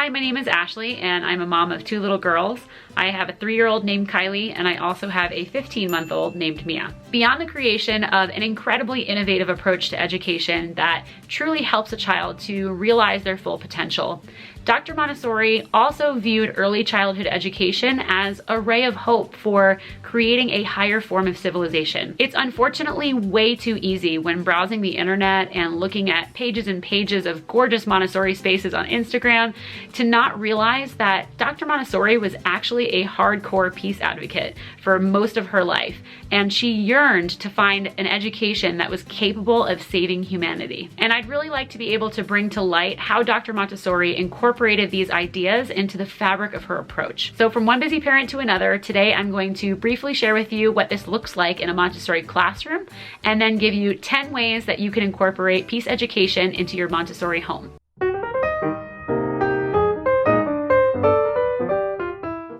Hi, my name is Ashley and I'm a mom of 2 little girls. I have a 3-year-old named Kylie and I also have a 15-month-old named Mia. Beyond the creation of an incredibly innovative approach to education that truly helps a child to realize their full potential, Dr. Montessori also viewed early childhood education as a ray of hope for creating a higher form of civilization. It's unfortunately way too easy when browsing the internet and looking at pages and pages of gorgeous Montessori spaces on Instagram to not realize that Dr. Montessori was actually a hardcore peace advocate for most of her life, and she yearned to find an education that was capable of saving humanity. And I'd really like to be able to bring to light how Dr. Montessori incorporated these ideas into the fabric of her approach. So from one busy parent to another, today I'm going to briefly share with you what this looks like in a Montessori classroom, and then give you 10 ways that you can incorporate peace education into your Montessori home.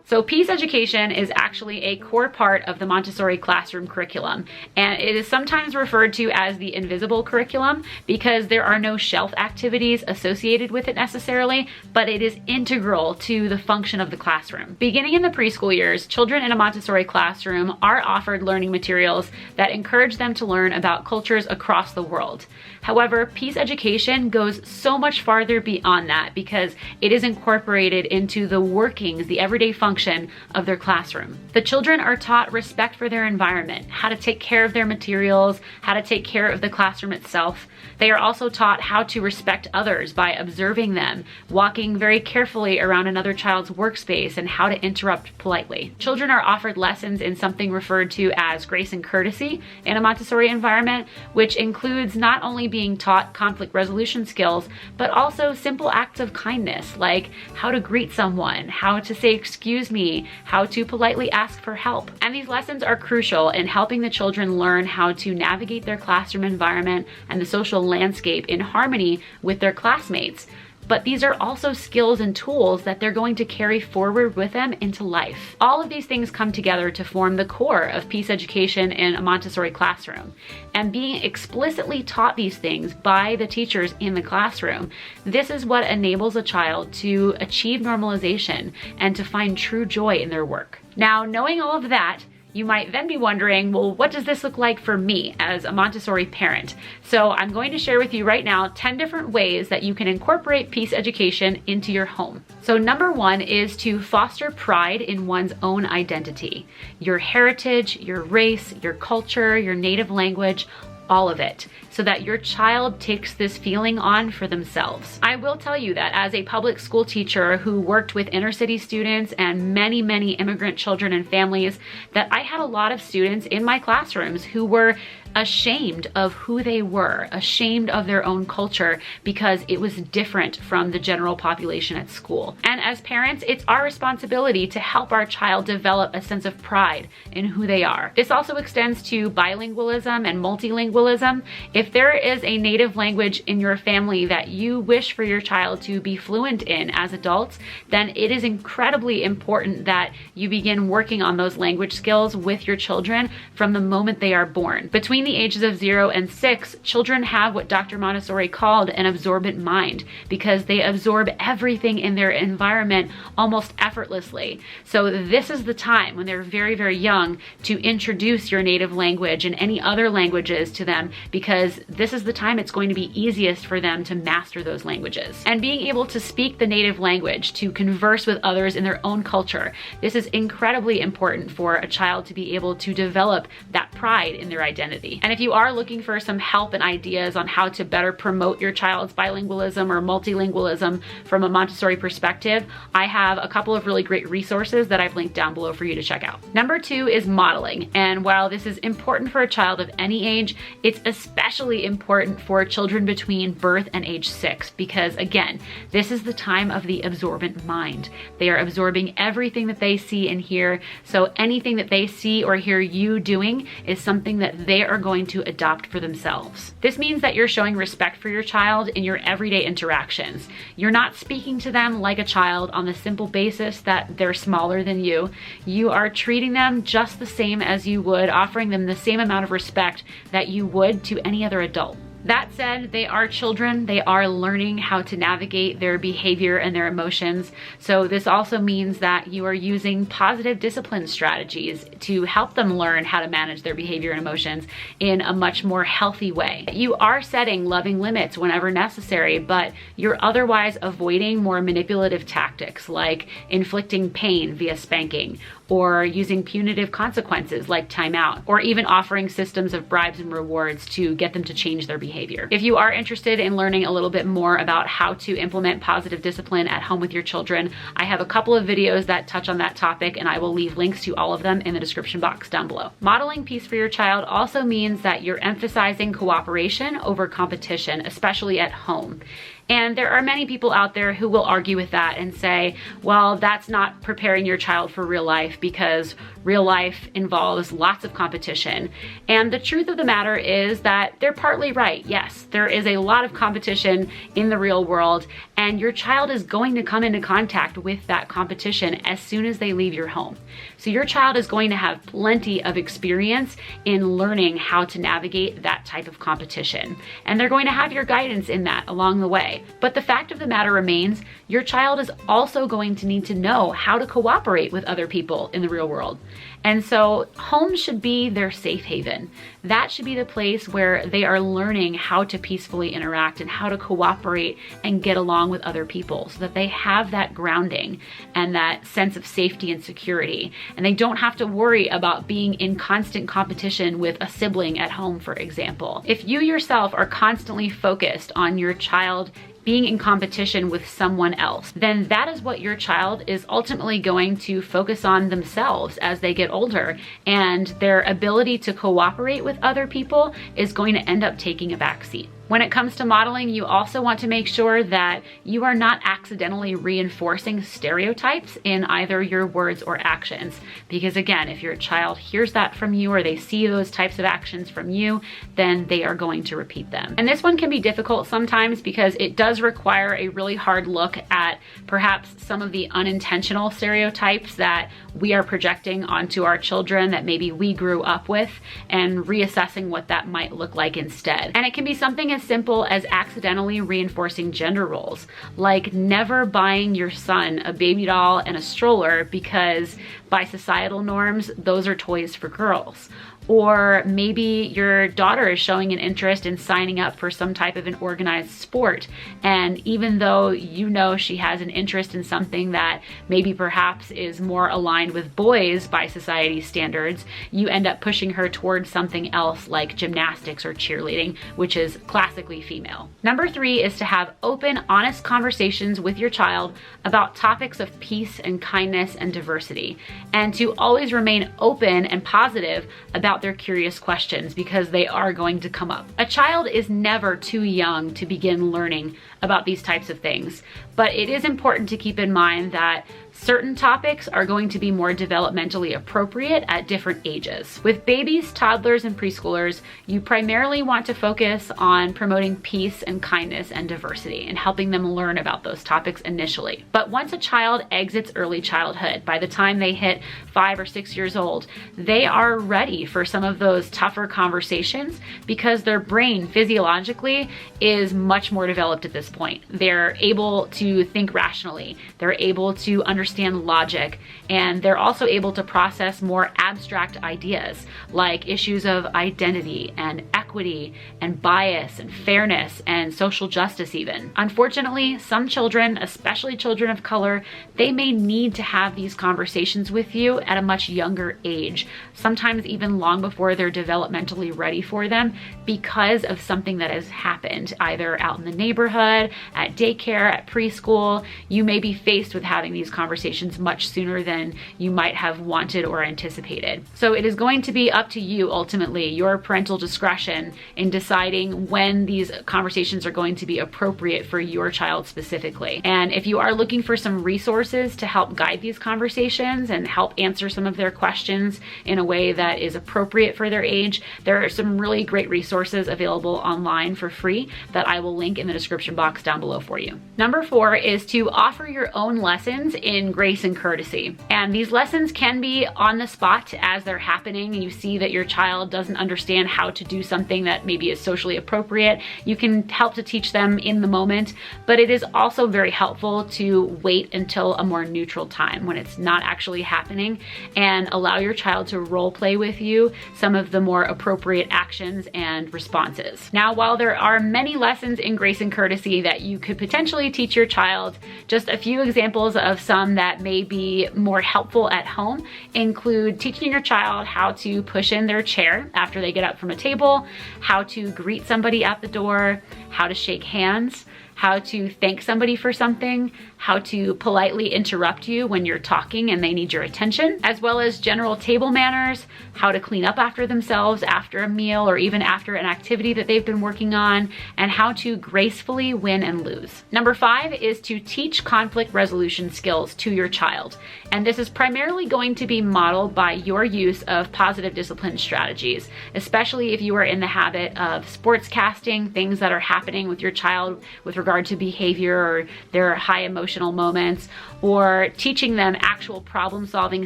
So peace education is actually a core part of the Montessori classroom curriculum, and it is sometimes referred to as the invisible curriculum because there are no shelf activities associated with it necessarily, but it is integral to the function of the classroom. Beginning in the preschool years, children in a Montessori classroom are offered learning materials that encourage them to learn about cultures across the world. However, peace education goes so much farther beyond that because it is incorporated into the workings, the everyday function of their classroom. The children are taught respect for their environment, how to take care of their materials, how to take care of the classroom itself. They are also taught how to respect others by observing them, walking very carefully around another child's workspace, and how to interrupt politely. Children are offered lessons in something referred to as grace and courtesy in a Montessori environment, which includes not only being taught conflict resolution skills, but also simple acts of kindness, like how to greet someone, how to say excuse me, how to politely ask for help. And these lessons are crucial in helping the children learn how to navigate their classroom environment and the social landscape in harmony with their classmates. But these are also skills and tools that they're going to carry forward with them into life. All of these things come together to form the core of peace education in a Montessori classroom. And being explicitly taught these things by the teachers in the classroom, this is what enables a child to achieve normalization and to find true joy in their work. Now, knowing all of that, you might then be wondering, well, what does this look like for me as a Montessori parent? So I'm going to share with you right now 10 different ways that you can incorporate peace education into your home. So number 1 is to foster pride in one's own identity. Your heritage, your race, your culture, your native language, all of it, so that your child takes this feeling on for themselves. I will tell you that as a public school teacher who worked with inner city students and many, many immigrant children and families, that I had a lot of students in my classrooms who were ashamed of who they were, ashamed of their own culture because it was different from the general population at school. And as parents, it's our responsibility to help our child develop a sense of pride in who they are. This also extends to bilingualism and multilingualism. If there is a native language in your family that you wish for your child to be fluent in as adults, then it is incredibly important that you begin working on those language skills with your children from the moment they are born. Between the ages of 0 and 6, children have what Dr. Montessori called an absorbent mind because they absorb everything in their environment almost effortlessly. So this is the time when they're very, very young to introduce your native language and any other languages to them, because this is the time it's going to be easiest for them to master those languages. And being able to speak the native language, to converse with others in their own culture, this is incredibly important for a child to be able to develop that pride in their identity. And if you are looking for some help and ideas on how to better promote your child's bilingualism or multilingualism from a Montessori perspective, I have a couple of really great resources that I've linked down below for you to check out. Number 2 is modeling. And while this is important for a child of any age, it's especially important for children between birth and age 6, because again, this is the time of the absorbent mind. They are absorbing everything that they see and hear. So anything that they see or hear you doing is something that they are going to adopt for themselves. This means that you're showing respect for your child in your everyday interactions. You're not speaking to them like a child on the simple basis that they're smaller than you. You are treating them just the same as you would, offering them the same amount of respect that you would to any other adult. That said, they are children. They are learning how to navigate their behavior and their emotions. So this also means that you are using positive discipline strategies to help them learn how to manage their behavior and emotions in a much more healthy way. You are setting loving limits whenever necessary, but you're otherwise avoiding more manipulative tactics like inflicting pain via spanking, or using punitive consequences like timeout, or even offering systems of bribes and rewards to get them to change their behavior. If you are interested in learning a little bit more about how to implement positive discipline at home with your children, I have a couple of videos that touch on that topic, and I will leave links to all of them in the description box down below. Modeling peace for your child also means that you're emphasizing cooperation over competition, especially at home. And there are many people out there who will argue with that and say, well, that's not preparing your child for real life because real life involves lots of competition. And the truth of the matter is that they're partly right. Yes, there is a lot of competition in the real world, and your child is going to come into contact with that competition as soon as they leave your home. So your child is going to have plenty of experience in learning how to navigate that type of competition. And they're going to have your guidance in that along the way. But the fact of the matter remains, your child is also going to need to know how to cooperate with other people in the real world. And so home should be their safe haven. That should be the place where they are learning how to peacefully interact and how to cooperate and get along with other people, so that they have that grounding and that sense of safety and security. And they don't have to worry about being in constant competition with a sibling at home, for example. If you yourself are constantly focused on your child being in competition with someone else, then that is what your child is ultimately going to focus on themselves as they get older, and their ability to cooperate with other people is going to end up taking a backseat. When it comes to modeling, you also want to make sure that you are not accidentally reinforcing stereotypes in either your words or actions. Because again, if your child hears that from you or they see those types of actions from you, then they are going to repeat them. And this one can be difficult sometimes because it does require a really hard look at perhaps some of the unintentional stereotypes that we are projecting onto our children that maybe we grew up with, and reassessing what that might look like instead. And it can be something as simple as accidentally reinforcing gender roles, like never buying your son a baby doll and a stroller because by societal norms, those are toys for girls. Or maybe your daughter is showing an interest in signing up for some type of an organized sport, and even though you know she has an interest in something that maybe perhaps is more aligned with boys by society's standards, you end up pushing her towards something else like gymnastics or cheerleading, which is classically female. Number 3 is to have open, honest conversations with your child about topics of peace and kindness and diversity, and to always remain open and positive about their curious questions, because they are going to come up. A child is never too young to begin learning about these types of things, but it is important to keep in mind that certain topics are going to be more developmentally appropriate at different ages. With babies, toddlers, and preschoolers, you primarily want to focus on promoting peace and kindness and diversity and helping them learn about those topics initially. But once a child exits early childhood, by the time they hit 5 or 6 years old, they are ready for some of those tougher conversations because their brain physiologically is much more developed at this point. They're able to think rationally, they're able to understand logic, and they're also able to process more abstract ideas like issues of identity and equity and bias and fairness and social justice even. Unfortunately, some children, especially children of color, they may need to have these conversations with you at a much younger age, sometimes even long before they're developmentally ready for them, because of something that has happened either out in the neighborhood, at daycare, at preschool. You may be faced with having these conversations much sooner than you might have wanted or anticipated. So it is going to be up to you ultimately, your parental discretion, in deciding when these conversations are going to be appropriate for your child specifically. And if you are looking for some resources to help guide these conversations and help answer some of their questions in a way that is appropriate for their age, there are some really great resources available online for free that I will link in the description box down below for you. Number 4 is to offer your own lessons in grace and courtesy. And these lessons can be on the spot as they're happening, and you see that your child doesn't understand how to do something something that maybe is socially appropriate, you can help to teach them in the moment, but it is also very helpful to wait until a more neutral time when it's not actually happening and allow your child to role play with you some of the more appropriate actions and responses. Now, while there are many lessons in grace and courtesy that you could potentially teach your child, just a few examples of some that may be more helpful at home include teaching your child how to push in their chair after they get up from a table, how to greet somebody at the door, how to shake hands, how to thank somebody for something, how to politely interrupt you when you're talking and they need your attention, as well as general table manners, how to clean up after themselves after a meal or even after an activity that they've been working on, and how to gracefully win and lose. Number 5 is to teach conflict resolution skills to your child. And this is primarily going to be modeled by your use of positive discipline strategies, especially if you are in the habit of sports casting things that are happening with your child with regard to behavior or their high emotional moments, or teaching them actual problem-solving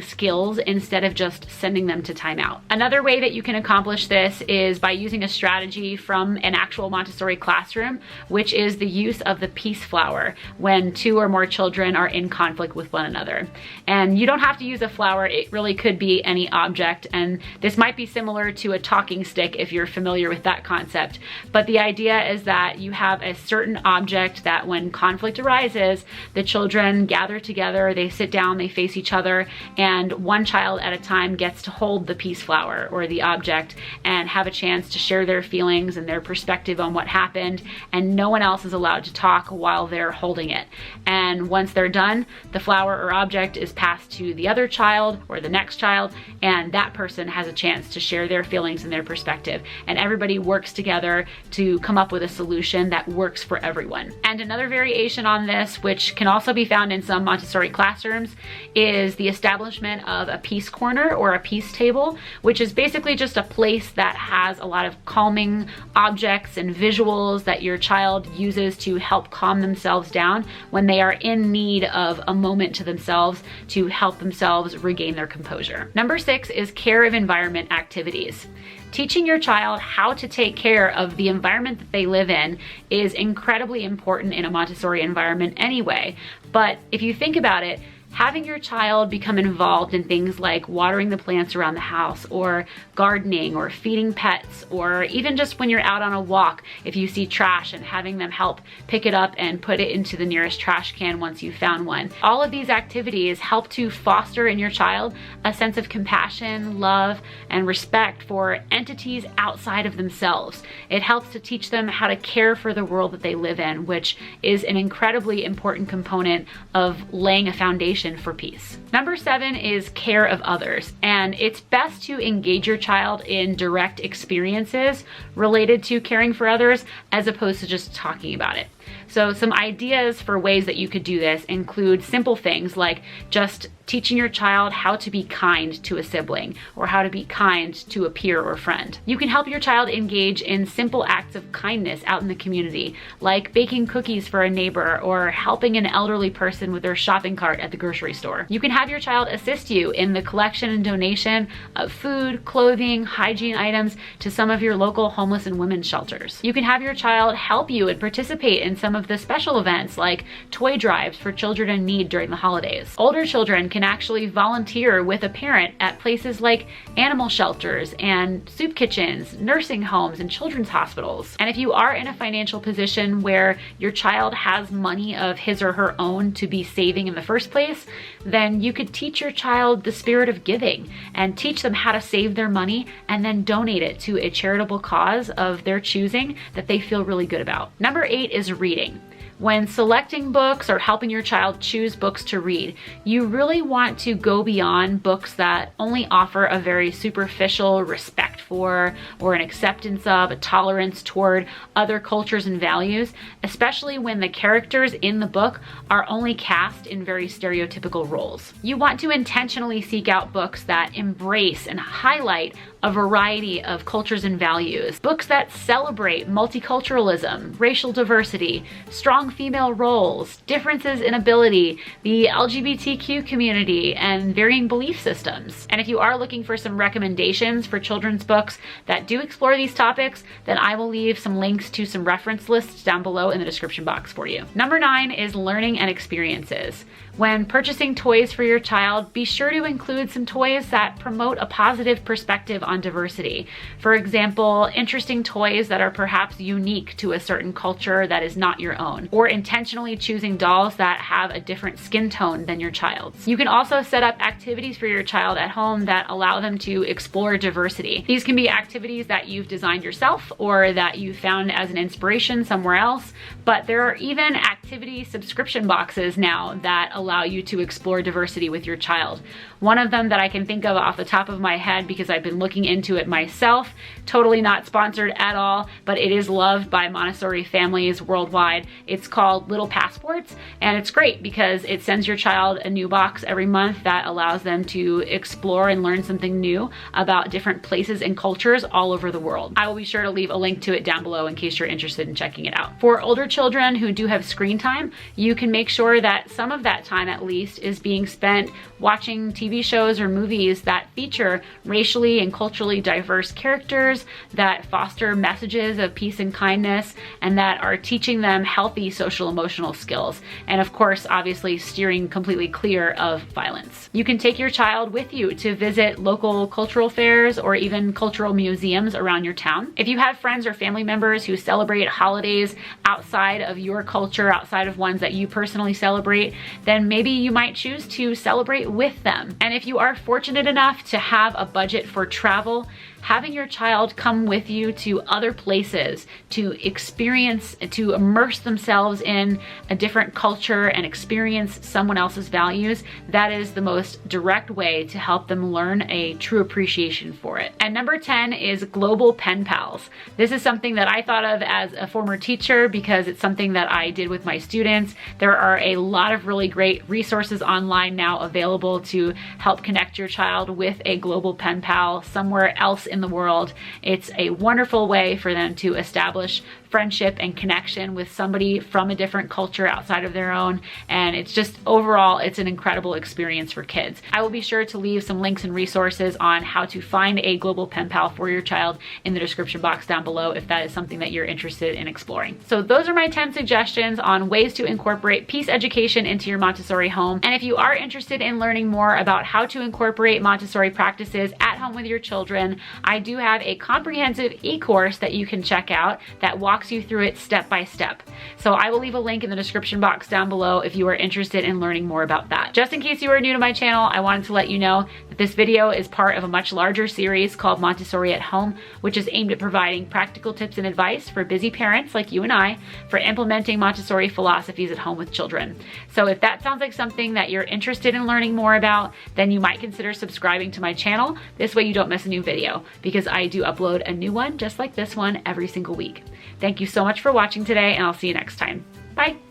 skills instead of just sending them to timeout. Another way that you can accomplish this is by using a strategy from an actual Montessori classroom, which is the use of the peace flower when 2 or more children are in conflict with one another. And you don't have to use a flower, it really could be any object, and this might be similar to a talking stick if you're familiar with that concept. But the idea is that you have a certain object that when conflict arises, the children gather together, they sit down, they face each other, and one child at a time gets to hold the peace flower or the object and have a chance to share their feelings and their perspective on what happened, and no one else is allowed to talk while they're holding it. And once they're done, the flower or object is passed to the other child or the next child, and that person has a chance to share their feelings and their perspective, and everybody works together to come up with a solution that works for everyone. And another variation on this, which can also be found in some Montessori classrooms, is the establishment of a peace corner or a peace table, which is basically just a place that has a lot of calming objects and visuals that your child uses to help calm themselves down when they are in need of a moment to themselves to help themselves regain their composure. Number 6 is care of environment activities. Teaching your child how to take care of the environment that they live in is incredibly important in a Montessori environment anyway. But if you think about it, having your child become involved in things like watering the plants around the house or gardening or feeding pets, or even just when you're out on a walk, if you see trash and having them help pick it up and put it into the nearest trash can once you've found one. All of these activities help to foster in your child a sense of compassion, love, and respect for entities outside of themselves. It helps to teach them how to care for the world that they live in, which is an incredibly important component of laying a foundation for peace. Number 7 is care of others, and it's best to engage your child in direct experiences related to caring for others as opposed to just talking about it. So some ideas for ways that you could do this include simple things like just teaching your child how to be kind to a sibling or how to be kind to a peer or friend. You can help your child engage in simple acts of kindness out in the community, like baking cookies for a neighbor or helping an elderly person with their shopping cart at the grocery store. You can have your child assist you in the collection and donation of food, clothing, hygiene items to some of your local homeless and women's shelters. You can have your child help you and participate in some of the special events like toy drives for children in need during the holidays. Older children can actually volunteer with a parent at places like animal shelters and soup kitchens, nursing homes, and children's hospitals. And if you are in a financial position where your child has money of his or her own to be saving in the first place, then you could teach your child the spirit of giving and teach them how to save their money and then donate it to a charitable cause of their choosing that they feel really good about. Number 8 is reading. When selecting books or helping your child choose books to read, you really want to go beyond books that only offer a very superficial respect for or an acceptance of, a tolerance toward other cultures and values, especially when the characters in the book are only cast in very stereotypical roles. You want to intentionally seek out books that embrace and highlight a variety of cultures and values, books that celebrate multiculturalism, racial diversity, strong female roles, differences in ability, the LGBTQ community, and varying belief systems. And if you are looking for some recommendations for children's books that do explore these topics, then I will leave some links to some reference lists down below in the description box for you. Number 9 is learning and experiences. When purchasing toys for your child, be sure to include some toys that promote a positive perspective on diversity. For example, interesting toys that are perhaps unique to a certain culture that is not your own, or intentionally choosing dolls that have a different skin tone than your child's. You can also set up activities for your child at home that allow them to explore diversity. These can be activities that you've designed yourself or that you found as an inspiration somewhere else, but there are even activity subscription boxes now that allow you to explore diversity with your child. One of them that I can think of off the top of my head, because I've been looking into it myself, totally not sponsored at all, but it is loved by Montessori families worldwide. It's called Little Passports, and it's great because it sends your child a new box every month that allows them to explore and learn something new about different places and cultures all over the world. I will be sure to leave a link to it down below in case you're interested in checking it out. For older children who do have screen time, you can make sure that some of that time at least is being spent watching TV shows or movies that feature racially and culturally diverse characters, that foster messages of peace and kindness, and that are teaching them healthy social emotional skills. And of course, obviously steering completely clear of violence. You can take your child with you to visit local cultural fairs or even cultural museums around your town. If you have friends or family members who celebrate holidays outside of your culture, outside of ones that you personally celebrate, then maybe you might choose to celebrate with them. And if you are fortunate enough to have a budget for travel, having your child come with you to other places to experience, to immerse themselves in a different culture and experience someone else's values, that is the most direct way to help them learn a true appreciation for it. And number 10 is global pen pals. This is something that I thought of as a former teacher because it's something that I did with my students. There are a lot of really great resources online now available to help connect your child with a global pen pal somewhere else in the world. It's a wonderful way for them to establish friendship and connection with somebody from a different culture outside of their own. And it's just overall, it's an incredible experience for kids. I will be sure to leave some links and resources on how to find a global pen pal for your child in the description box down below if that is something that you're interested in exploring. So those are my 10 suggestions on ways to incorporate peace education into your Montessori home. And if you are interested in learning more about how to incorporate Montessori practices at home with your children, I do have a comprehensive e-course that you can check out that walks you through it step by step. So I will leave a link in the description box down below if you are interested in learning more about that. Just in case you are new to my channel, I wanted to let you know that this video is part of a much larger series called Montessori at Home, which is aimed at providing practical tips and advice for busy parents like you and I for implementing Montessori philosophies at home with children. So if that sounds like something that you're interested in learning more about, then you might consider subscribing to my channel. This way you don't miss a new video, because I do upload a new one just like this one every single week. Thank you so much for watching today, and I'll see you next time. Bye.